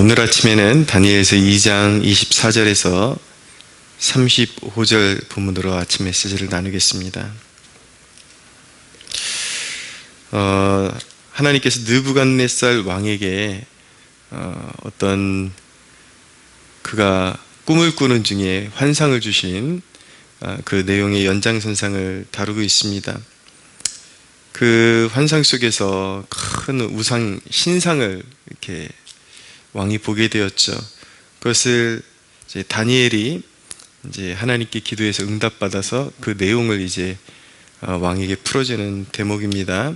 오늘 아침에는 다니엘서 2장 24절에서 35절 본문으로 아침 메시지를 나누겠습니다. 하나님께서 느부갓네살 왕에게 어떤 그가 꿈을 꾸는 중에 환상을 주신 그 내용의 연장선상을 다루고 있습니다. 그 환상 속에서 큰 우상 신상을 이렇게 왕이 보게 되었죠. 그것을 이제 다니엘이 이제 하나님께 기도해서 응답받아서 그 내용을 이제 왕에게 풀어주는 대목입니다.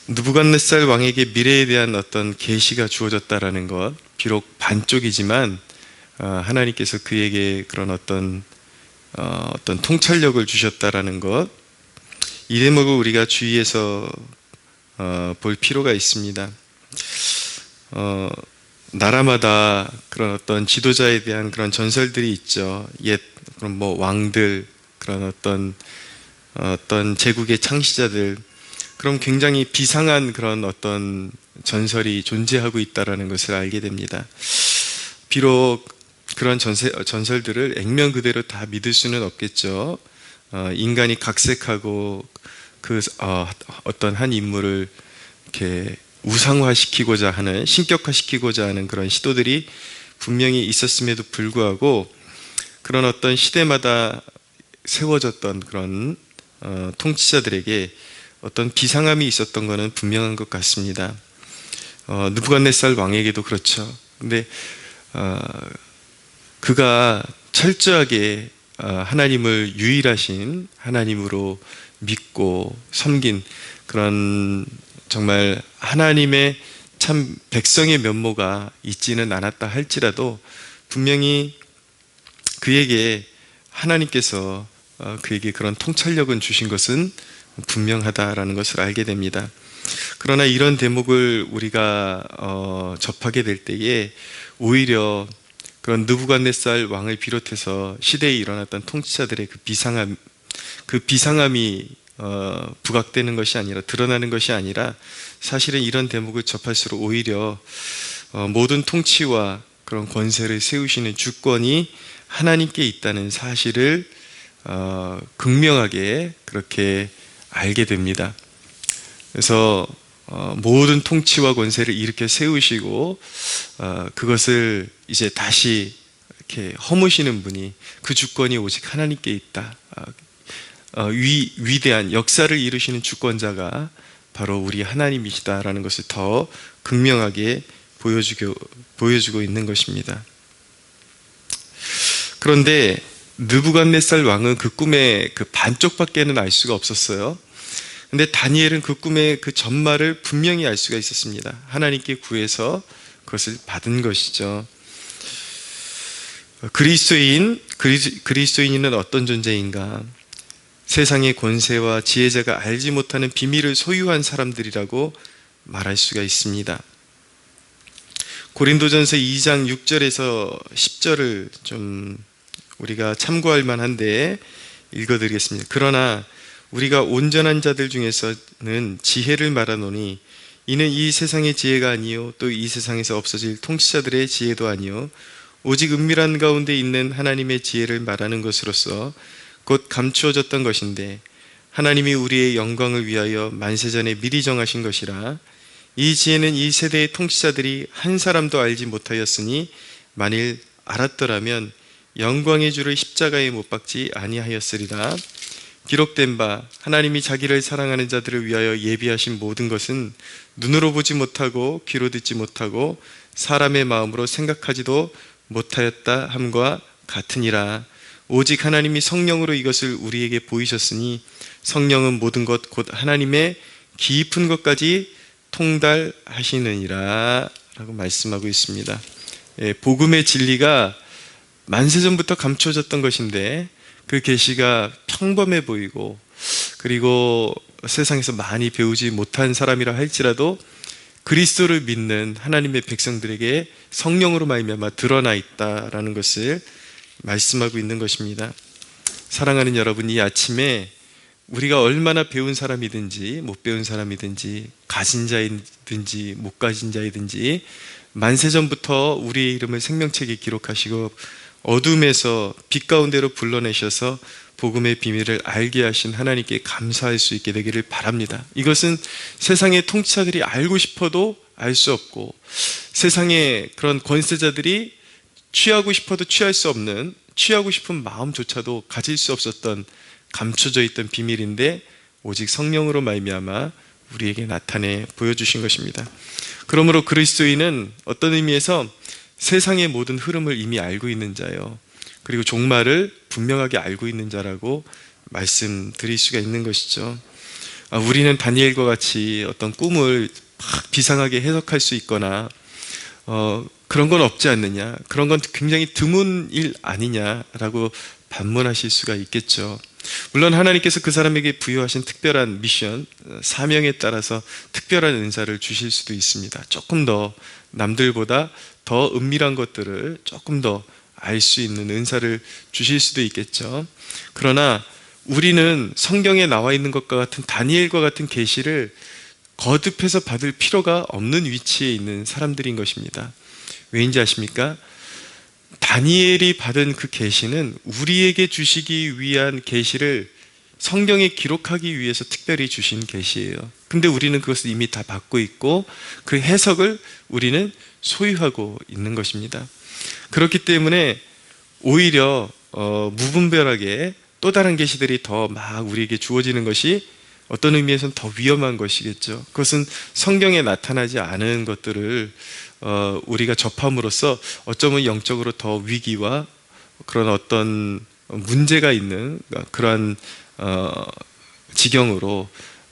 느부갓네살 왕에게 미래에 대한 어떤 계시가 주어졌다라는 것, 비록 반쪽이지만 하나님께서 그에게 그런 어떤 통찰력을 주셨다라는 것, 이 대목을 우리가 주의해서 볼 필요가 있습니다. 나라마다 그런 어떤 지도자에 대한 그런 전설들이 있죠. 옛 그런 왕들, 그런 어떤 제국의 창시자들, 그럼 굉장히 비상한 그런 어떤 전설이 존재하고 있다라는 것을 알게 됩니다. 비록 그런 전설들을 액면 그대로 다 믿을 수는 없겠죠. 인간이 각색하고 그 어떤 한 인물을 이렇게 우상화시키고자 하는, 신격화시키고자 하는 그런 시도들이 분명히 있었음에도 불구하고 그런 어떤 시대마다 세워졌던 그런 통치자들에게 어떤 비상함이 있었던 것은 분명한 것 같습니다. 느부갓네살 왕에게도 그렇죠. 근데 그가 철저하게 하나님을 유일하신 하나님으로 믿고 섬긴 그런 정말 하나님의 참 백성의 면모가 있지는 않았다 할지라도 분명히 그에게 하나님께서 그에게 그런 통찰력은 주신 것은 분명하다라는 것을 알게 됩니다. 그러나 이런 대목을 우리가 접하게 될 때에 오히려 그런 느부갓네살 왕을 비롯해서 시대에 일어났던 통치자들의 그 비상함이 부각되는 것이 아니라, 드러나는 것이 아니라, 사실은 이런 대목을 접할수록 오히려 모든 통치와 그런 권세를 세우시는 주권이 하나님께 있다는 사실을 극명하게 그렇게 알게 됩니다. 그래서 모든 통치와 권세를 이렇게 세우시고 그것을 이제 다시 이렇게 허무시는 분이, 그 주권이 오직 하나님께 있다. 위대한 역사를 이루시는 주권자가 바로 우리 하나님이시다라는 것을 더 극명하게 보여주고 있는 것입니다. 그런데 느부갓네살 왕은 그 꿈의 그 반쪽밖에는 알 수가 없었어요. 근데 다니엘은 그 꿈의 그 전말을 분명히 알 수가 있었습니다. 하나님께 구해서 그것을 받은 것이죠. 그리스도인은 어떤 존재인가? 세상의 권세와 지혜자가 알지 못하는 비밀을 소유한 사람들이라고 말할 수가 있습니다. 고린도전서 2장 6절에서 10절을 좀 우리가 참고할 만한데 읽어드리겠습니다. 그러나 우리가 온전한 자들 중에서는 지혜를 말하노니 이는 이 세상의 지혜가 아니요 또 이 세상에서 없어질 통치자들의 지혜도 아니요 오직 은밀한 가운데 있는 하나님의 지혜를 말하는 것으로서 곧 감추어졌던 것인데 하나님이 우리의 영광을 위하여 만세전에 미리 정하신 것이라. 이 지혜는 이 세대의 통치자들이 한 사람도 알지 못하였으니 만일 알았더라면 영광의 주를 십자가에 못 박지 아니하였으리라. 기록된 바 하나님이 자기를 사랑하는 자들을 위하여 예비하신 모든 것은 눈으로 보지 못하고 귀로 듣지 못하고 사람의 마음으로 생각하지도 못하였다 함과 같으니라. 오직 하나님이 성령으로 이것을 우리에게 보이셨으니 성령은 모든 것 곧 하나님의 깊은 것까지 통달하시느니라 라고 말씀하고 있습니다. 복음의 진리가 만세전부터 감춰졌던 것인데 그 계시가 평범해 보이고, 그리고 세상에서 많이 배우지 못한 사람이라 할지라도 그리스도를 믿는 하나님의 백성들에게 성령으로 말미암아 드러나 있다라는 것을 말씀하고 있는 것입니다. 사랑하는 여러분, 이 아침에 우리가 얼마나 배운 사람이든지 못 배운 사람이든지 가진 자이든지 못 가진 자이든지 만세전부터 우리의 이름을 생명책에 기록하시고 어둠에서 빛 가운데로 불러내셔서 복음의 비밀을 알게 하신 하나님께 감사할 수 있게 되기를 바랍니다. 이것은 세상의 통치자들이 알고 싶어도 알 수 없고, 세상의 그런 권세자들이 취하고 싶어도 취할 수 없는, 취하고 싶은 마음조차도 가질 수 없었던 감춰져 있던 비밀인데 오직 성령으로 말미암아 우리에게 나타내 보여주신 것입니다. 그러므로 그리스도인은 어떤 의미에서 세상의 모든 흐름을 이미 알고 있는 자요, 그리고 종말을 분명하게 알고 있는 자라고 말씀드릴 수가 있는 것이죠. 우리는 다니엘과 같이 어떤 꿈을 막 비상하게 해석할 수 있거나 그런 건 없지 않느냐, 그런 건 굉장히 드문 일 아니냐라고 반문하실 수가 있겠죠. 물론 하나님께서 그 사람에게 부여하신 특별한 미션, 사명에 따라서 특별한 은사를 주실 수도 있습니다. 조금 더 남들보다 더 은밀한 것들을 조금 더 알 수 있는 은사를 주실 수도 있겠죠. 그러나 우리는 성경에 나와 있는 것과 같은 다니엘과 같은 계시를 거듭해서 받을 필요가 없는 위치에 있는 사람들인 것입니다. 왜인지 아십니까? 다니엘이 받은 그 계시는 우리에게 주시기 위한 계시를 성경에 기록하기 위해서 특별히 주신 계시예요. 근데 우리는 그것을 이미 다 받고 있고 그 해석을 우리는 소유하고 있는 것입니다. 그렇기 때문에 오히려 무분별하게 또 다른 계시들이 더 막 우리에게 주어지는 것이 어떤 의미에서는 더 위험한 것이겠죠. 그것은 성경에 나타나지 않은 것들을 우리가 접함으로써 어쩌면 영적으로 더 위기와 그런 어떤 문제가 있는 그러한 지경으로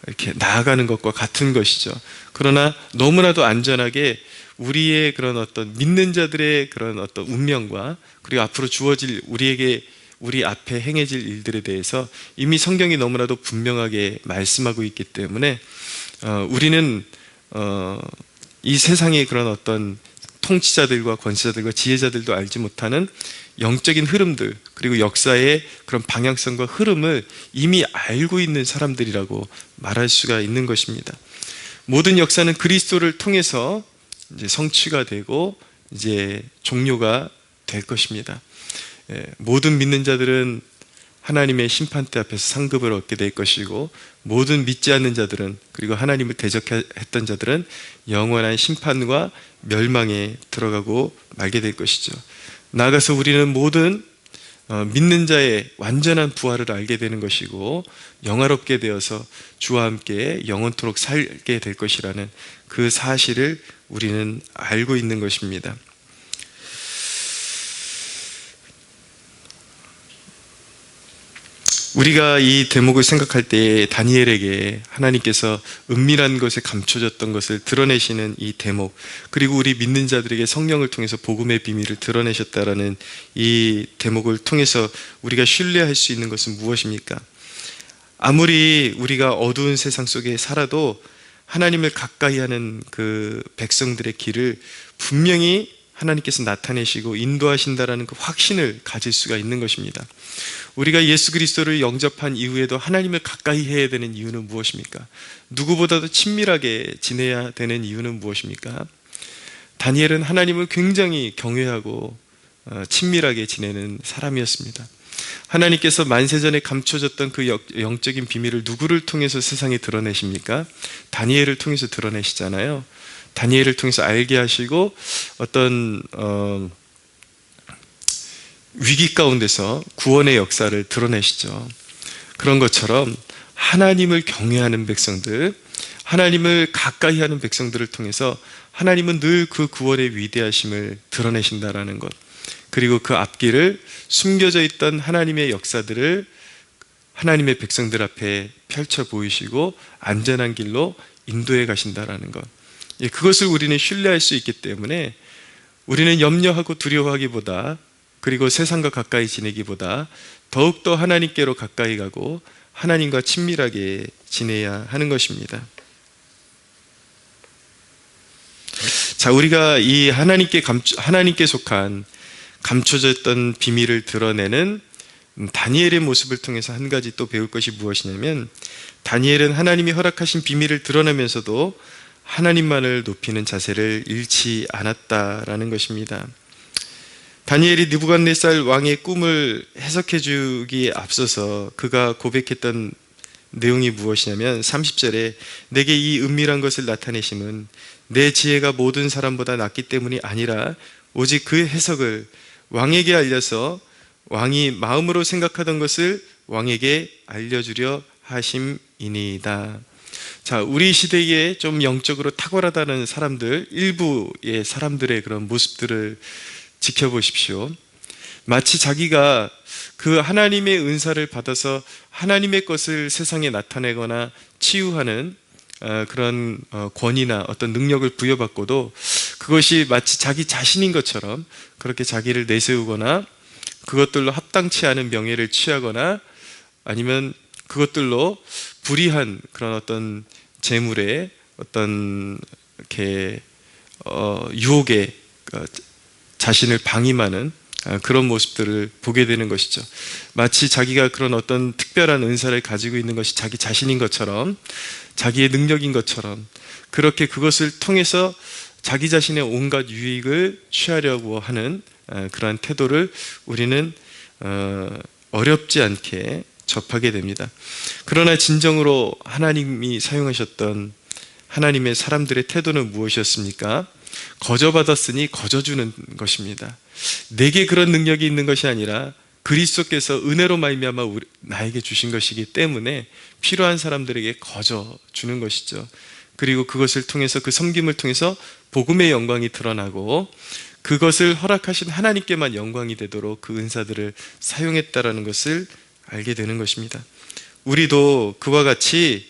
이렇게 나아가는 것과 같은 것이죠. 그러나 너무나도 안전하게 우리의 그런 어떤 믿는 자들의 그런 어떤 운명과 그리고 앞으로 주어질 우리 앞에 행해질 일들에 대해서 이미 성경이 너무나도 분명하게 말씀하고 있기 때문에 우리는 이 세상의 그런 어떤 통치자들과 권세자들과 지혜자들도 알지 못하는 영적인 흐름들, 그리고 역사의 그런 방향성과 흐름을 이미 알고 있는 사람들이라고 말할 수가 있는 것입니다. 모든 역사는 그리스도를 통해서 이제 성취가 되고 이제 종료가 될 것입니다. 모든 믿는 자들은 하나님의 심판대 앞에서 상급을 얻게 될 것이고, 모든 믿지 않는 자들은, 그리고 하나님을 대적했던 자들은 영원한 심판과 멸망에 들어가고 말게 될 것이죠. 나아가서 우리는 모든 믿는 자의 완전한 부활을 알게 되는 것이고 영화롭게 되어서 주와 함께 영원토록 살게 될 것이라는 그 사실을 우리는 알고 있는 것입니다. 우리가 이 대목을 생각할 때 다니엘에게 하나님께서 은밀한 것에 감춰졌던 것을 드러내시는 이 대목, 그리고 우리 믿는 자들에게 성령을 통해서 복음의 비밀을 드러내셨다라는 이 대목을 통해서 우리가 신뢰할 수 있는 것은 무엇입니까? 아무리 우리가 어두운 세상 속에 살아도 하나님을 가까이 하는 그 백성들의 길을 분명히 하나님께서 나타내시고 인도하신다라는 그 확신을 가질 수가 있는 것입니다. 우리가 예수 그리스도를 영접한 이후에도 하나님을 가까이 해야 되는 이유는 무엇입니까? 누구보다도 친밀하게 지내야 되는 이유는 무엇입니까? 다니엘은 하나님을 굉장히 경외하고 친밀하게 지내는 사람이었습니다. 하나님께서 만세전에 감춰졌던 그 영적인 비밀을 누구를 통해서 세상에 드러내십니까? 다니엘을 통해서 드러내시잖아요. 다니엘을 통해서 알게 하시고 어떤 위기 가운데서 구원의 역사를 드러내시죠. 그런 것처럼 하나님을 경외하는 백성들, 하나님을 가까이 하는 백성들을 통해서 하나님은 늘 그 구원의 위대하심을 드러내신다라는 것, 그리고 그 앞길을 숨겨져 있던 하나님의 역사들을 하나님의 백성들 앞에 펼쳐 보이시고 안전한 길로 인도해 가신다라는 것, 그것을 우리는 신뢰할 수 있기 때문에 우리는 염려하고 두려워하기보다, 그리고 세상과 가까이 지내기보다 더욱더 하나님께로 가까이 가고 하나님과 친밀하게 지내야 하는 것입니다. 자, 우리가 이 하나님께 속한 감춰졌던 비밀을 드러내는 다니엘의 모습을 통해서 한 가지 또 배울 것이 무엇이냐면, 다니엘은 하나님이 허락하신 비밀을 드러내면서도 하나님만을 높이는 자세를 잃지 않았다라는 것입니다. 다니엘이 느부갓네살 왕의 꿈을 해석해 주기에 앞서서 그가 고백했던 내용이 무엇이냐면 30절에 내게 이 은밀한 것을 나타내심은 내 지혜가 모든 사람보다 낫기 때문이 아니라 오직 그 해석을 왕에게 알려서 왕이 마음으로 생각하던 것을 왕에게 알려주려 하심이니이다. 자, 우리 시대에 좀 영적으로 탁월하다는 사람들, 일부의 사람들의 그런 모습들을 지켜보십시오. 마치 자기가 그 하나님의 은사를 받아서 하나님의 것을 세상에 나타내거나 치유하는 그런 권위나 어떤 능력을 부여받고도 그것이 마치 자기 자신인 것처럼 그렇게 자기를 내세우거나 그것들로 합당치 않은 명예를 취하거나 아니면 그것들로 불이한 그런 어떤 재물의 어떤 이렇게 유혹에 자신을 방임하는 그런 모습들을 보게 되는 것이죠. 마치 자기가 그런 어떤 특별한 은사를 가지고 있는 것이 자기 자신인 것처럼 자기의 능력인 것처럼 그렇게 그것을 통해서 자기 자신의 온갖 유익을 취하려고 하는 그러한 태도를 우리는 어렵지 않게 접하게 됩니다. 그러나 진정으로 하나님이 사용하셨던 하나님의 사람들의 태도는 무엇이었습니까? 거저받았으니 거저주는 것입니다. 내게 그런 능력이 있는 것이 아니라 그리스도께서 은혜로 말미암아 나에게 주신 것이기 때문에 필요한 사람들에게 거저 주는 것이죠. 그리고 그것을 통해서 그 섬김을 통해서 복음의 영광이 드러나고 그것을 허락하신 하나님께만 영광이 되도록 그 은사들을 사용했다라는 것을 알게 되는 것입니다. 우리도 그와 같이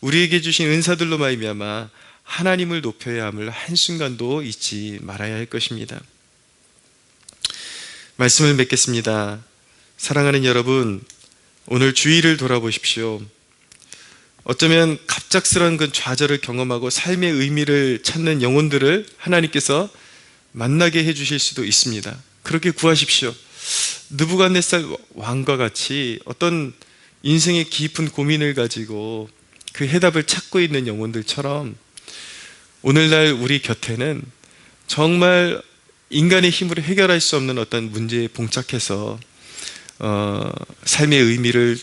우리에게 주신 은사들로 말미암아 하나님을 높여야 함을 한순간도 잊지 말아야 할 것입니다. 말씀을 맺겠습니다. 사랑하는 여러분, 오늘 주위를 돌아보십시오. 어쩌면 갑작스러운 그 좌절을 경험하고 삶의 의미를 찾는 영혼들을 하나님께서 만나게 해주실 수도 있습니다. 그렇게 구하십시오. 느부갓네살 왕과 같이 어떤 인생의 깊은 고민을 가지고 그 해답을 찾고 있는 영혼들처럼 오늘날 우리 곁에는 정말 인간의 힘으로 해결할 수 없는 어떤 문제에 봉착해서 삶의 의미를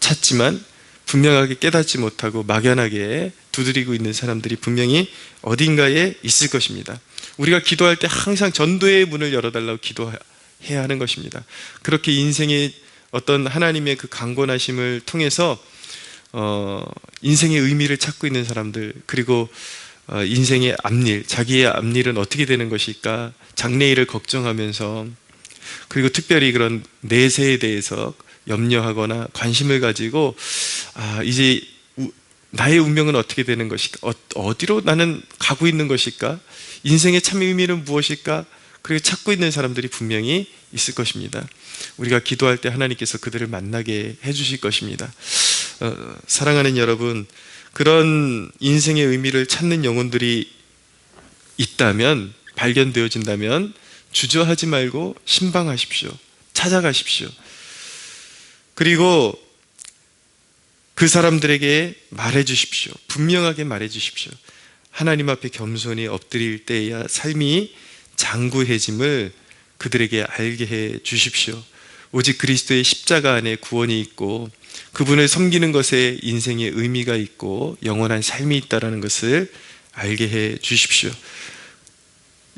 찾지만 분명하게 깨닫지 못하고 막연하게 두드리고 있는 사람들이 분명히 어딘가에 있을 것입니다. 우리가 기도할 때 항상 전도의 문을 열어달라고 기도해야 하는 것입니다. 그렇게 인생의 어떤 하나님의 그 강권하심을 통해서 인생의 의미를 찾고 있는 사람들, 그리고 인생의 앞일, 자기의 앞일은 어떻게 되는 것일까, 장래일을 걱정하면서, 그리고 특별히 그런 내세에 대해서 염려하거나 관심을 가지고 이제 나의 운명은 어떻게 되는 것일까, 어디로 나는 가고 있는 것일까, 인생의 참 의미는 무엇일까, 그리고 찾고 있는 사람들이 분명히 있을 것입니다. 우리가 기도할 때 하나님께서 그들을 만나게 해주실 것입니다. 사랑하는 여러분, 그런 인생의 의미를 찾는 영혼들이 있다면, 발견되어진다면 주저하지 말고 신방하십시오. 찾아가십시오. 그리고 그 사람들에게 말해주십시오. 분명하게 말해주십시오. 하나님 앞에 겸손히 엎드릴 때야 삶이 장구해짐을 그들에게 알게 해 주십시오. 오직 그리스도의 십자가 안에 구원이 있고 그분을 섬기는 것에 인생의 의미가 있고 영원한 삶이 있다는 것을 알게 해 주십시오.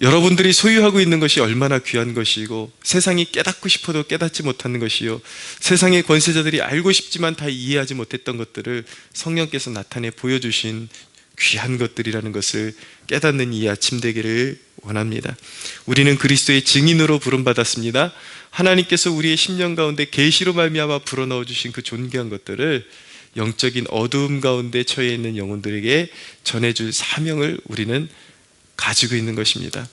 여러분들이 소유하고 있는 것이 얼마나 귀한 것이고 세상이 깨닫고 싶어도 깨닫지 못하는 것이요, 세상의 권세자들이 알고 싶지만 다 이해하지 못했던 것들을 성령께서 나타내 보여주신 귀한 것들이라는 것을 깨닫는 이 아침 되기를 원합니다. 우리는 그리스도의 증인으로 부름받았습니다. 하나님께서 우리의 심령 가운데 계시로 말미암아 불어넣어 주신 그 존귀한 것들을 영적인 어두움 가운데 처해 있는 영혼들에게 전해줄 사명을 우리는 가지고 있는 것입니다.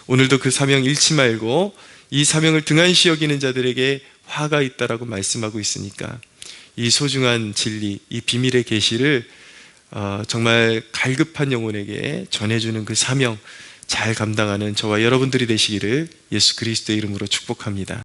오늘도 그 사명 잃지 말고 이 사명을 등한시 여기는 자들에게 화가 있다라고 말씀하고 있으니까 이 소중한 진리, 이 비밀의 계시를 정말 갈급한 영혼에게 전해주는 그 사명 잘 감당하는 저와 여러분들이 되시기를 예수 그리스도의 이름으로 축복합니다.